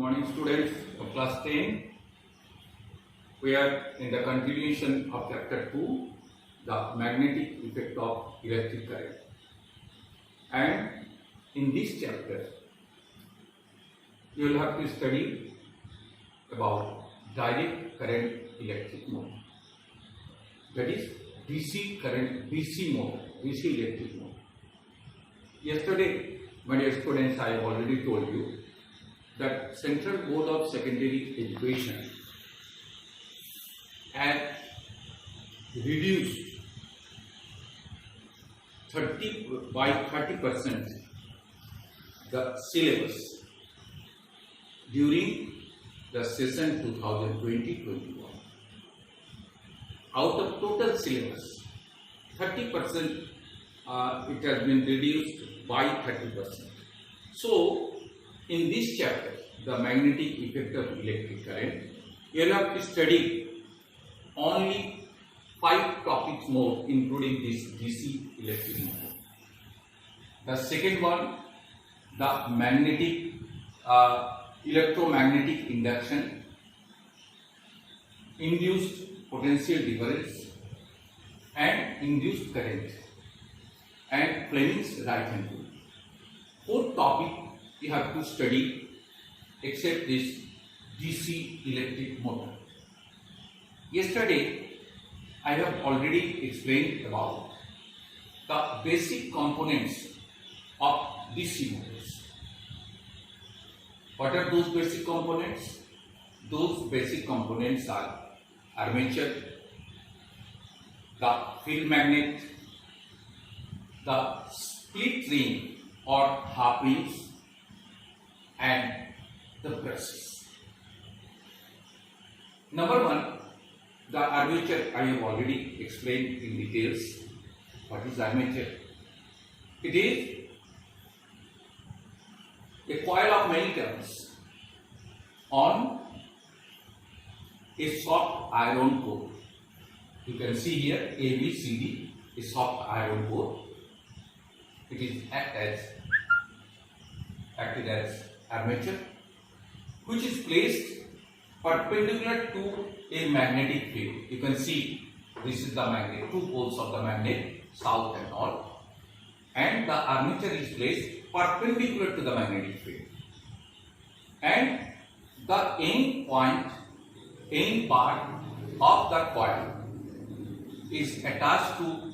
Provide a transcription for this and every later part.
morning, students of class 10. We are in the continuation of chapter 2, the magnetic effect of electric current. And in this chapter, you will have to study about direct current electric motor. That is DC current, DC motor, DC electric motor. Yesterday, my dear students, I have already told you that Central Board of Secondary Education had reduced 30% the syllabus during the session 2020-21. Out of total syllabus, 30% it has been reduced by 30%. So, in this chapter, the magnetic effect of electric current, you will have to study only 5 topics more, including this DC electric motor. The second one, the magnetic electromagnetic induction, induced potential difference, and induced current, and Fleming's right hand rule. Fourth topic you have to study except this DC electric motor. Yesterday I have already explained about the basic components of DC motors. What are those basic components? Those basic components are armature, the field magnet, the split ring or half rings, and the brushes. Number one, the armature I have already explained in details. What is armature? It is a coil of many turns on a soft iron core. You can see here A, B, C, D, a soft iron core. It is acted as armature, which is placed perpendicular to a magnetic field. You can see this is the magnet, 2 poles of the magnet, south and north, and the armature is placed perpendicular to the magnetic field, and the end part of the coil is attached to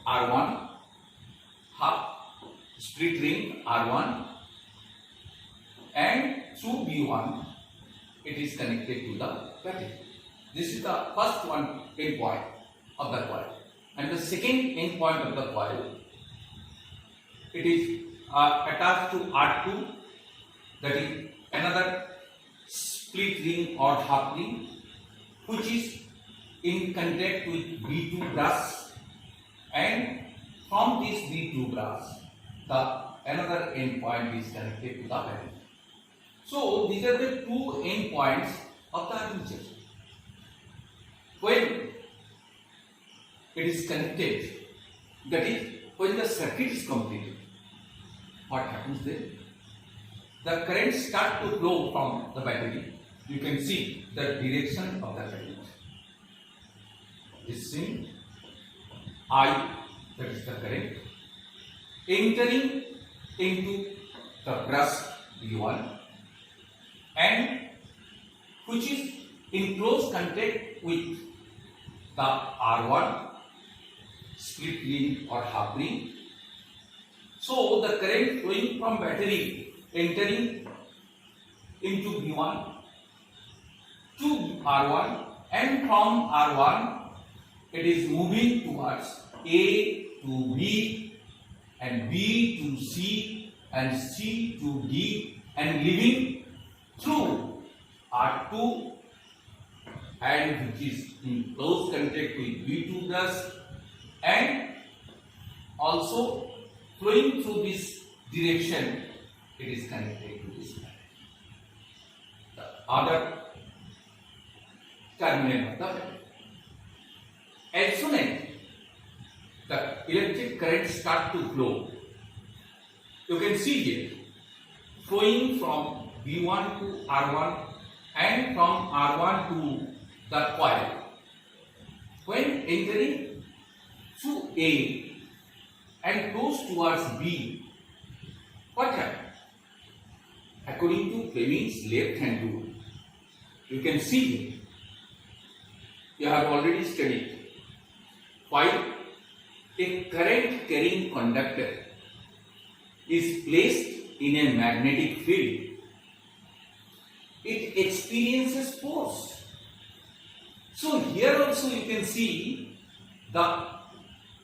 R1, half split ring R1, and through B1 it is connected to the battery. This is the first one end point of the coil, and the second end point of the coil, it is attached to R2, that is another split ring or half ring, which is in contact with B2 brass, and from this B2 brass the another end point is connected to the battery. So these are the 2 end points of the armature. When it is connected, that is when the circuit is completed, what happens then? The current starts to flow from the battery. You can see the direction of the current. This thing I, that is the current, entering into the brush B1, and which is in close contact with the R1 split ring or half ring. So the current flowing from battery entering into B1 to R1, and from R1 it is moving towards A to B, and B to C, and C to D, and leaving through R2, and which is in close contact with B2 brush, and also flowing through this direction, it is connected to this battery, the other terminal of the battery. As soon as the electric current starts to flow, you can see here flowing from B1 to R1 and from R1 to the coil. When entering through A and close towards B, what happens? According to Fleming's left hand rule, you can see here, you have already studied. While a current carrying conductor is placed in a magnetic field, it experiences force. So here also you can see the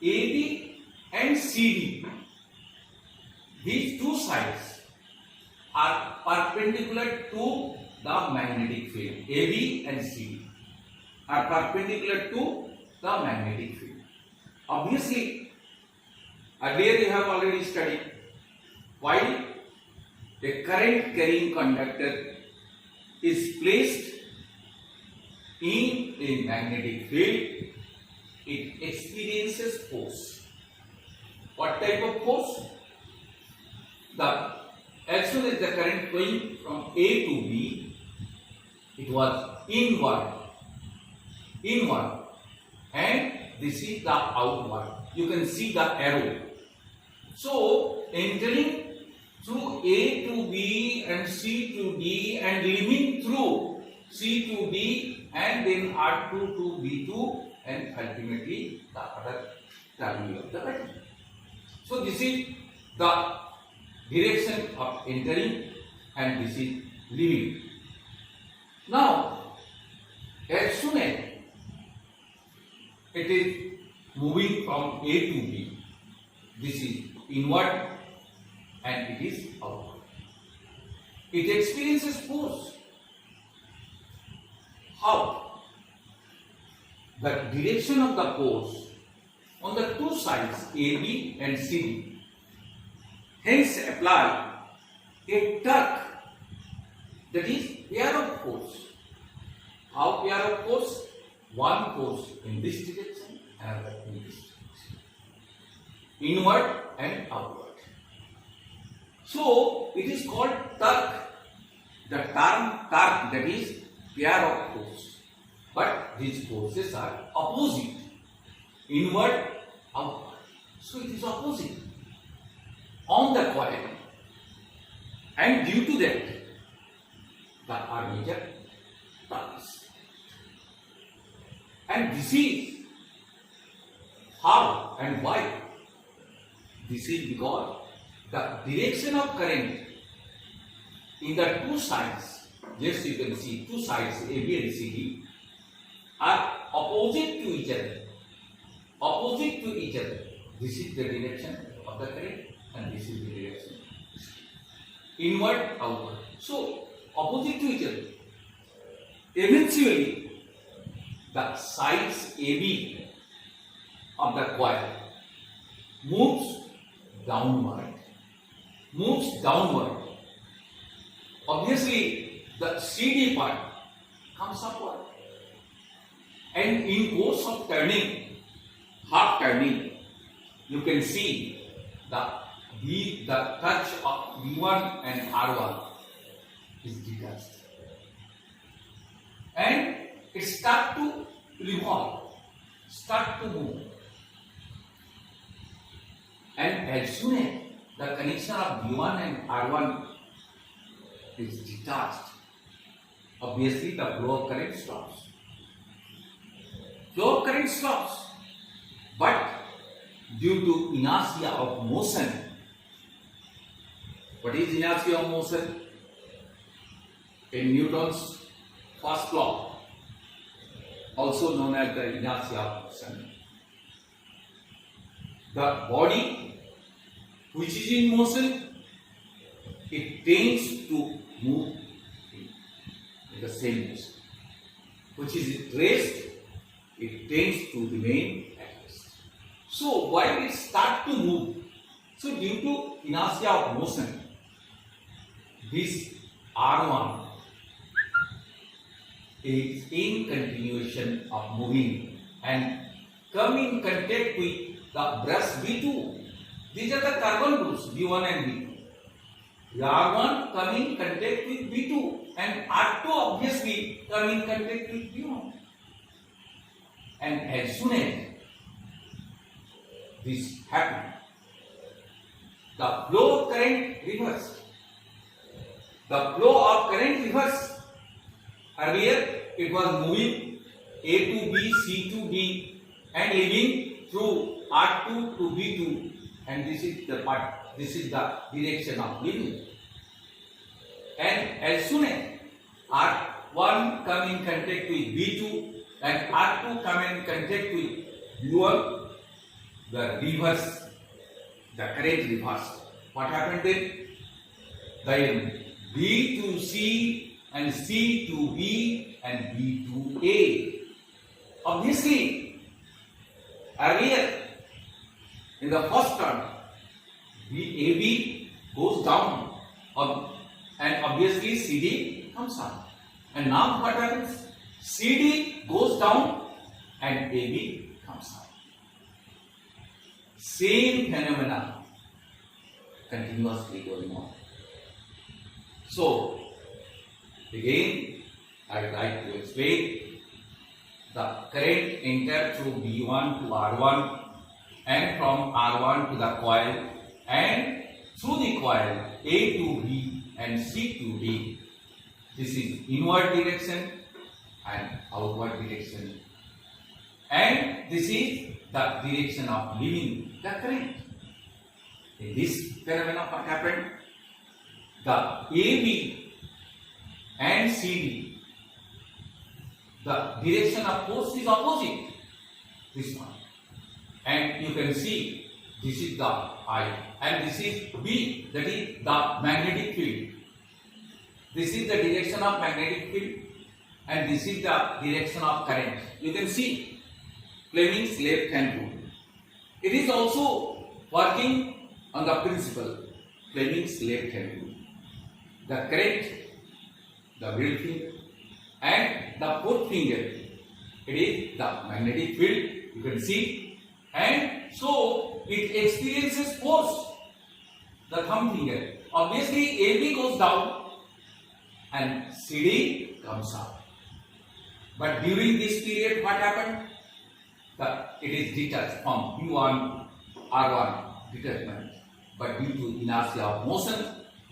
AB and CD, these two sides are perpendicular to the magnetic field. AB and CD are perpendicular to the magnetic field. Obviously, earlier you have already studied, while a current carrying conductor is placed in a magnetic field, it experiences force. What type of force? As soon as the current going from A to B, it was inward, and this is the outward. You can see the arrow. So entering through A to B and C to D and leaving through C to D and then R2 to B2 and ultimately the other terminal of the battery. So this is the direction of entering and this is leaving. Now, as soon as it is moving from A to B, this is inward and it is outward. It experiences force. How? The direction of the force on the two sides AB and CD. Hence apply a torque, that is pair of force. How pair of force? One force in this direction, another in this direction. Inward and outward. So it is called torque. The term torque, that is pair of force. But these forces are opposite. Inward, outward. So it is opposite on the coil, and due to that the armature turns. And this is how and why. This is because the direction of current in the two sides, yes, you can see two sides AB and CD are opposite to each other. Opposite to each other. This is the direction of the current and this is the direction. Inward, outward. So opposite to each other. Eventually, the sides AB of the coil moves downward. Obviously, the CD part comes upward. And in course of turning, half turning, you can see the touch of B1 and R1 is detached. And it starts to revolve, start to move. And as soon as the connection of B1 and R1 is detached, obviously the flow of current stops. Flow of current stops. But due to inertia of motion, what is inertia of motion? In Newton's first law, also known as the inertia of motion, the body which is in motion, it tends to move in the same motion. Which is at rest, it tends to remain at rest. So while it starts to move, so due to inertia of motion, this R1 is in continuation of moving and come in contact with the brush B2. These are the carbon groups B1 and B2. R1 come in contact with B2 and R2 obviously come in contact with B1. And as soon as this happens, the flow of current reversed. The flow of current reversed. Earlier it was moving A to B, C to D and leaving through R2 to B2, and this is the direction of leaving. And as soon as R1 come in contact with B2 and R2 come in contact with B1, the current reversed. What happened then? Then B to C and C to B and B to A. Obviously, earlier in the first term, AB goes down and obviously CD comes up. And now what happens? CD goes down and AB comes up. Same phenomena continuously going on. So, again, I would like to explain the current enter through B1 to R1 and from R1 to the coil and through the coil A to B and C to D. This is inward direction and outward direction. And this is the direction of leaving the current. In this phenomenon, what happened? The AB and CD, the direction of force is opposite this one. And you can see this is the I and this is B, that is the magnetic field. This is the direction of magnetic field and this is the direction of current. You can see Fleming's left hand rule. It is also working on the principle Fleming's left hand rule. The current, the middle finger and the fourth finger, it is the magnetic field, you can see, and so it experiences force, the thumb finger. Obviously AB goes down and CD comes up. But during this period what happened? It is detached from B1, R1 detachment. But due to inertia of motion,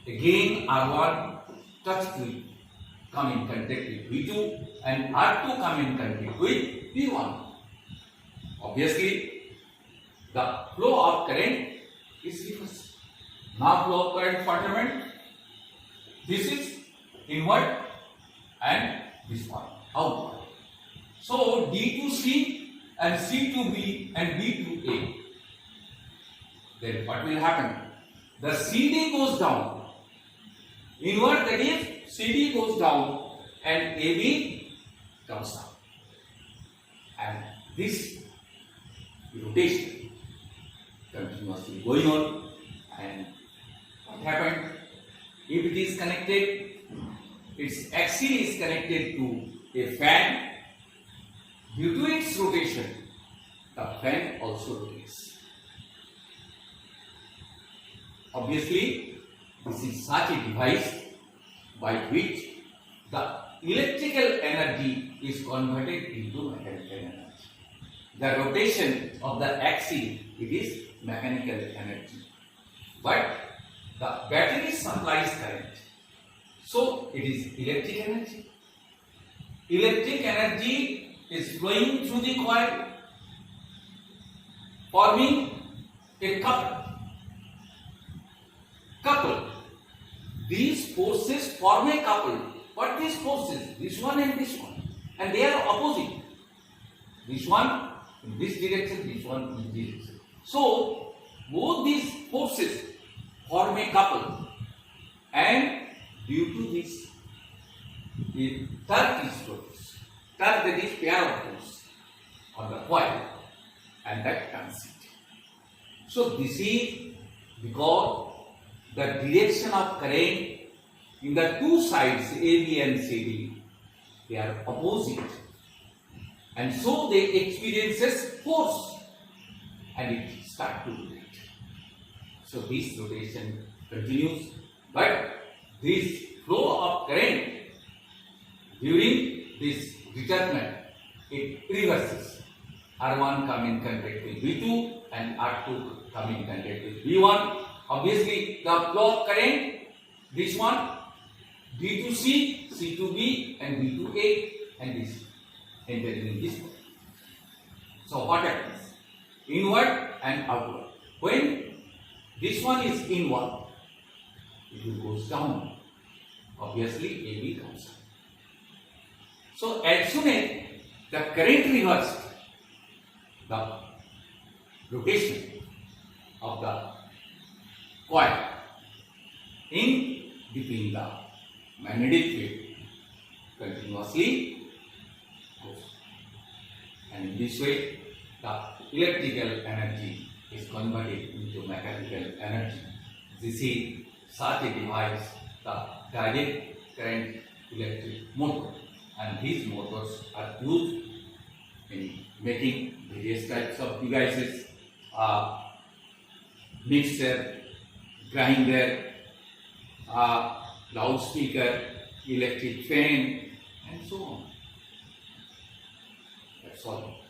again R1 touched with, come in contact with B2 and R2 come in contact with B1. Obviously, the flow of current is reversed. Now flow of current what happened? This is inward and this one outward. So D to C and C to B and B to A. Then what will happen? The CD goes down. Inward, that is CD goes down and AB comes up. And this rotation continuously going on. And what happened? If it is connected, its axis is connected to a fan. Due to its rotation, the fan also rotates. Obviously, this is such a device by which the electrical energy is converted into mechanical energy. The rotation of the axis, it is mechanical energy. But the battery supplies current. So, it is electric energy. Electric energy is flowing through the coil, forming a couple. These forces form a couple. What these forces? This one and this one. And they are opposite. This one in this direction, this one in this direction. So, both these forces form a couple. And due to this, the torque is produced. Torque, that is pair of force on the coil, and that turns it. So this is because the direction of current in the two sides AB and CD, they are opposite, and so they experiences force and it starts to rotate. So this rotation continues But this flow of current during this detachment, it reverses. R1 come in contact with V2 and R2 come in contact with V1. Obviously, the flow of current, this one, D to C, C to B, and B to A, and this entering in this one. So what happens? Inward and outward. When this one is inward, it will goes down. Obviously, AB comes up. So as soon as the current reversed, the rotation of the coil in between the magnetic field continuously goes. And in this way, the electrical energy is converted into mechanical energy. This is such a device, the direct current electric motor. And these motors are used in making various types of devices, mixer, grinder, loudspeaker, electric fan, and so on. That's all.